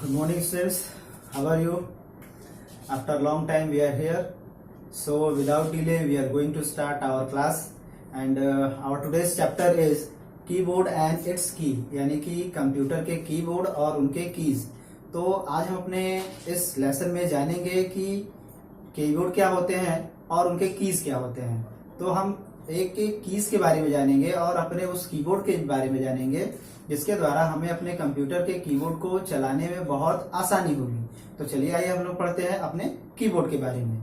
Good morning, students. How are you? After a long time, we are here. So, without delay, we are going to start our class. And our today's chapter is keyboard and it's की, यानी कि computer के keyboard और उनके keys. तो आज हम अपने इस लेसन में जानेंगे कि कीबोर्ड क्या होते हैं और उनके कीज क्या होते हैं। तो हम एक एक कीज के बारे में जानेंगे और अपने उस कीबोर्ड के बारे में जानेंगे, जिसके द्वारा हमें अपने कंप्यूटर के कीबोर्ड को चलाने में बहुत आसानी होगी। तो चलिए आइए हम लोग पढ़ते हैं अपने कीबोर्ड के बारे में।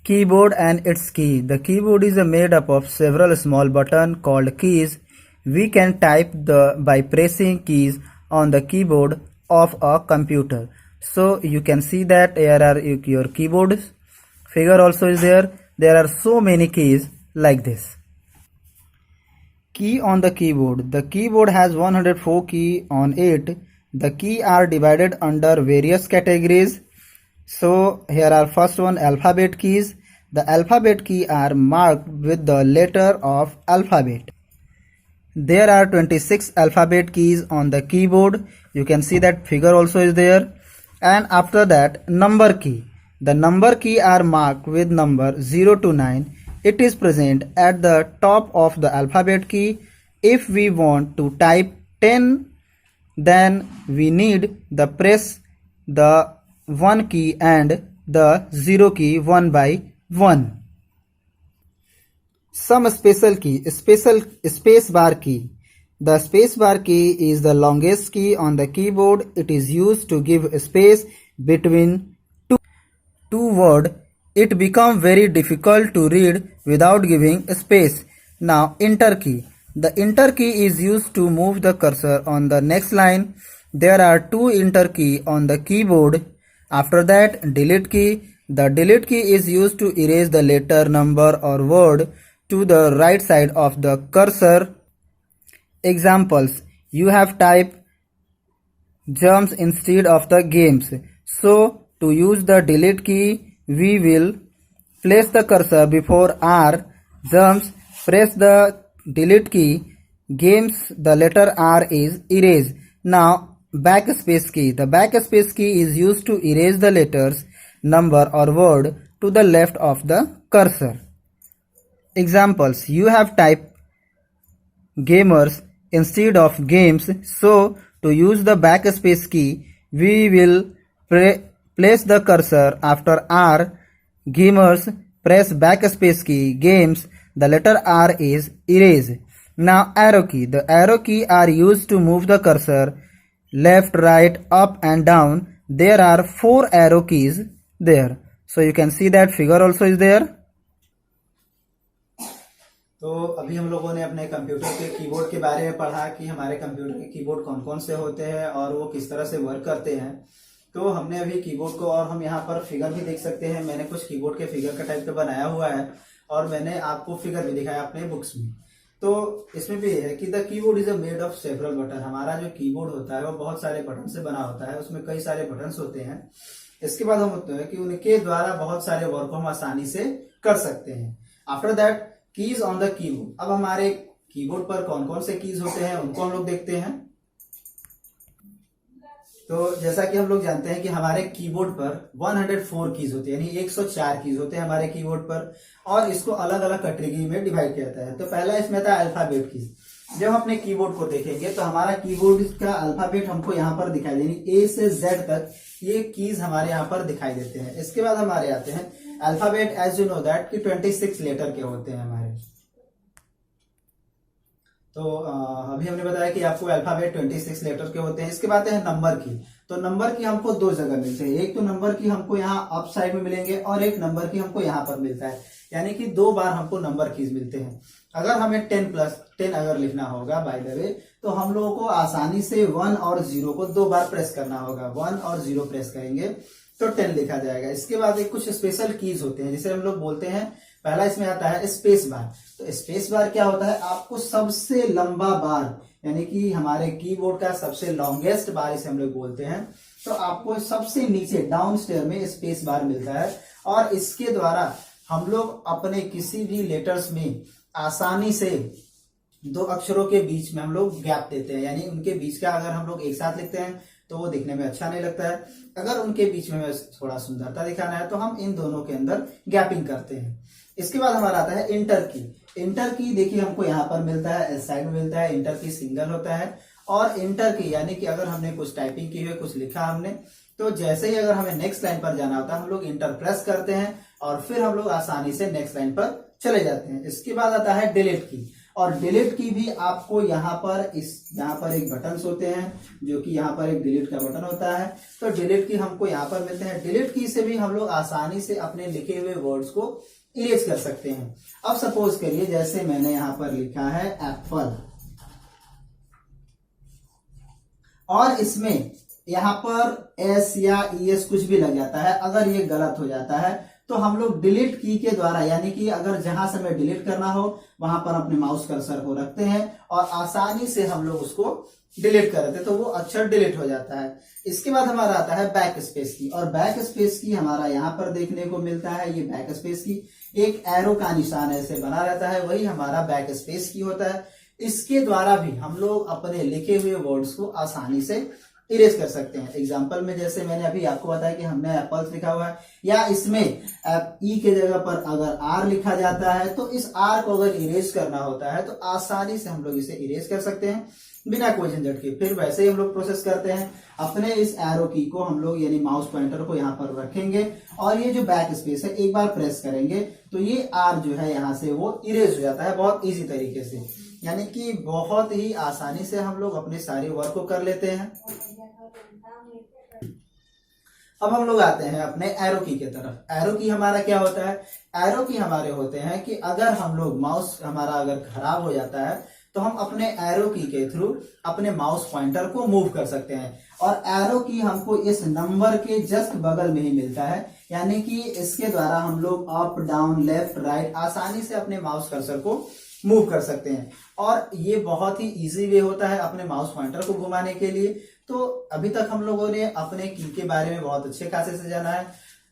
Keyboard and its key. The keyboard is made up of several small buttons called keys. We can type by pressing keys on the keyboard of a computer. So you can see that here are your keyboards. Figure also is there. There are so many keys like this. Key on the keyboard. The keyboard has 104 keys on it. The keys are divided under various categories. So here are first one, alphabet keys. The alphabet key are marked with the letter of alphabet. There are 26 alphabet keys on the keyboard. You can see that figure also is there. And after that, number key. The number key are marked with number 0 to 9. It is present at the top of the alphabet key. If we want to type 10, then we need the press the 1 key and the 0 key one by one. Some special key, space bar key. The space bar key is the longest key on the keyboard. It is used to give space between two words. It becomes very difficult to read without giving space. Now enter key. The enter key is used to move the cursor on the next line. There are two enter key on the keyboard. After that, delete key. The delete key is used to erase the letter, number or word to the right side of the cursor. Examples: you have typed jumps instead of the games. So to use the delete key, we will place the cursor before R, jumps, press the delete key, games, the letter R is erased. Now backspace key. The backspace key is used to erase the letters, number or word to the left of the cursor. Examples: you have typed gamers instead of games. So to use the backspace key, we will place the cursor after R, gamers, press backspace key, games, the letter R is erased. Now arrow key. The arrow key are used to move the cursor left, right, up and down. There are 4 arrow keys there. So you can see that figure also is there. तो अभी हम लोगों ने अपने computer के keyboard के बारे में पढ़ा कि हमारे कंप्यूटर के कीबोर्ड कौन कौन से होते हैं और वो किस तरह से वर्क करते हैं। तो हमने अभी कीबोर्ड को, और हम यहाँ पर फिगर भी देख सकते हैं। मैंने कुछ कीबोर्ड के फिगर का टाइप का बनाया हुआ है और मैंने आपको फिगर भी दिखाया अपने बुक्स में। तो इसमें भी है कि the keyboard is made of several button. हमारा जो कीबोर्ड होता है वो बहुत सारे बटन से बना होता है, उसमें कई सारे बटन्स होते हैं। इसके बाद हम होते हैं कि उनके द्वारा बहुत सारे वर्क हम आसानी से कर सकते हैं। After that, keys on the keyboard. अब हमारे कीबोर्ड पर कौन कौन से कीज होते हैं उनको हम लोग देखते हैं। तो जैसा कि हम लोग जानते हैं कि हमारे कीबोर्ड पर 104 कीज होते हैं, यानी 104 कीज होते हैं हमारे कीबोर्ड पर, और इसको अलग अलग कैटेगरी में डिवाइड किया जाता है। तो पहला इसमें था अल्फाबेट कीज। जब हम अपने कीबोर्ड को देखेंगे तो हमारा कीबोर्ड का अल्फाबेट हमको यहाँ पर दिखाई देनी, ए से जेड तक ये कीज हमारे यहाँ पर दिखाई देते हैं। इसके बाद हमारे आते हैं alphabet, as you know that कि 26 लेटर के होते हैं हमारे। तो अभी हमने बताया कि आपको अल्फाबेट 26 लेटर के होते हैं। इसके बाद है नंबर की। तो नंबर की हमको 2 जगह मिलते हैं। एक तो नंबर की हमको यहाँ अप साइड में मिलेंगे और एक नंबर की हमको यहाँ पर मिलता है, यानी कि 2 बार हमको नंबर कीज मिलते हैं। अगर हमें 10+10 अगर लिखना होगा बाय द वे, तो हम लोगों को आसानी से 1 और 0 को 2 बार प्रेस करना होगा। 1 और 0 प्रेस करेंगे तो 10 लिखा जाएगा। इसके बाद एक कुछ स्पेशल कीज होते हैं जिसे हम लोग बोलते हैं, पहला इसमें आता है स्पेस बार। तो स्पेस बार क्या होता है, आपको सबसे लंबा बार, यानी कि हमारे कीबोर्ड का सबसे लॉन्गेस्ट बार इसे हम लोग बोलते हैं। तो आपको सबसे नीचे डाउन स्टेयर में स्पेस बार मिलता है और इसके द्वारा हम लोग अपने किसी भी लेटर्स में आसानी से दो अक्षरों के बीच में हम लोग गैप देते हैं, यानी उनके बीच का अगर हम लोग एक साथ लिखते हैं तो वो दिखने में अच्छा नहीं लगता है। अगर उनके बीच में थोड़ा सुंदरता दिखाना है तो हम इन दोनों के अंदर गैपिंग करते हैं। इसके बाद हमारा आता है इंटर की। इंटर की देखिए हमको यहाँ पर मिलता है, इस साइड में मिलता है। इंटर की सिंगल होता है, और इंटर की यानी कि अगर हमने कुछ टाइपिंग की हुई, कुछ लिखा हमने, तो जैसे ही अगर हमें नेक्स्ट लाइन पर जाना होता है हम लोग इंटर प्रेस करते हैं और फिर हम लोग आसानी से नेक्स्ट लाइन पर चले जाते हैं। इसके बाद आता है डिलीट की, और डिलीट की भी आपको यहाँ पर एक बटन होते हैं, जो कि यहाँ पर एक डिलीट का बटन होता है। तो डिलीट की हमको यहाँ पर मिलते हैं। डिलीट की से भी हम लोग आसानी से अपने लिखे हुए वर्ड्स को इरेज कर सकते हैं। अब सपोज करिए जैसे मैंने यहाँ पर लिखा है एप्पल, और इसमें यहाँ पर एस या ईएस कुछ भी लग जाता है, अगर ये गलत हो जाता है तो हम लोग डिलीट की के द्वारा, यानी कि अगर जहां से हमें डिलीट करना हो वहां पर अपने माउस कर्सर को रखते हैं और आसानी से हम लोग उसको डिलीट कर देते हैं, तो वो अक्षर डिलीट हो जाता है। इसके बाद हमारा आता है बैक स्पेस की, और बैक स्पेस की हमारा यहाँ पर देखने को मिलता है। ये बैक स्पेस की एक एरो का निशान ऐसे बना रहता है, वही हमारा बैक स्पेस की होता है। इसके द्वारा भी हम लोग अपने लिखे हुए वर्ड्स को आसानी से इरेज कर सकते हैं। एग्जाम्पल में जैसे मैंने अभी आपको बताया कि हमने एप्पल्स लिखा हुआ है, या इसमें ई के जगह पर अगर आर लिखा जाता है तो इस आर को अगर इरेज करना होता है तो आसानी से हम लोग इसे इरेज कर सकते हैं बिना कोई झंझट के। फिर वैसे ही हम लोग प्रोसेस करते हैं, अपने इस एरो की को हम लोग यानी माउस पॉइंटर को यहाँ पर रखेंगे और ये जो बैक स्पेस है एक बार प्रेस करेंगे तो ये आर जो है यहाँ से वो इरेज हो जाता है बहुत इजी तरीके से, यानी कि बहुत ही आसानी से हम लोग अपने सारे वर्क को कर लेते हैं। अब हम लोग आते हैं अपने एरो की के तरफ। एरो की हमारा क्या होता है? एरो की हमारे होते हैं कि अगर हम लोग माउस हमारा अगर खराब हो जाता है तो हम अपने एरो की के थ्रू अपने माउस पॉइंटर को मूव कर सकते हैं, और एरो की हमको इस नंबर के जस्ट बगल में ही मिलता है, यानी कि इसके द्वारा हम लोग अप डाउन लेफ्ट राइट आसानी से अपने माउस कर्सर को मूव कर सकते हैं। और ये बहुत ही इजी वे होता है अपने माउस पॉइंटर को घुमाने के लिए। तो अभी तक हम लोगों ने अपने की के बारे में बहुत अच्छे खासे से जाना है,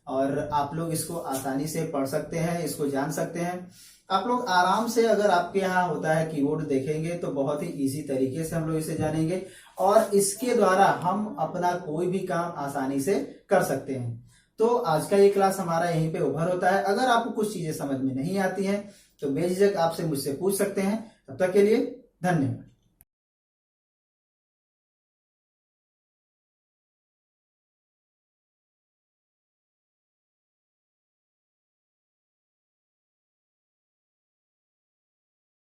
और आप लोग इसको आसानी से पढ़ सकते हैं, इसको जान सकते हैं। आप लोग आराम से, अगर आपके यहाँ होता है कीबोर्ड देखेंगे तो बहुत ही इजी तरीके से हम लोग इसे जानेंगे, और इसके द्वारा हम अपना कोई भी काम आसानी से कर सकते हैं। तो आज का ये क्लास हमारा यहीं पे ओवर होता है। अगर आपको कुछ चीजें समझ में नहीं आती हैं तो बेझिझक आपसे मुझसे पूछ सकते हैं। तब तक के लिए धन्यवाद।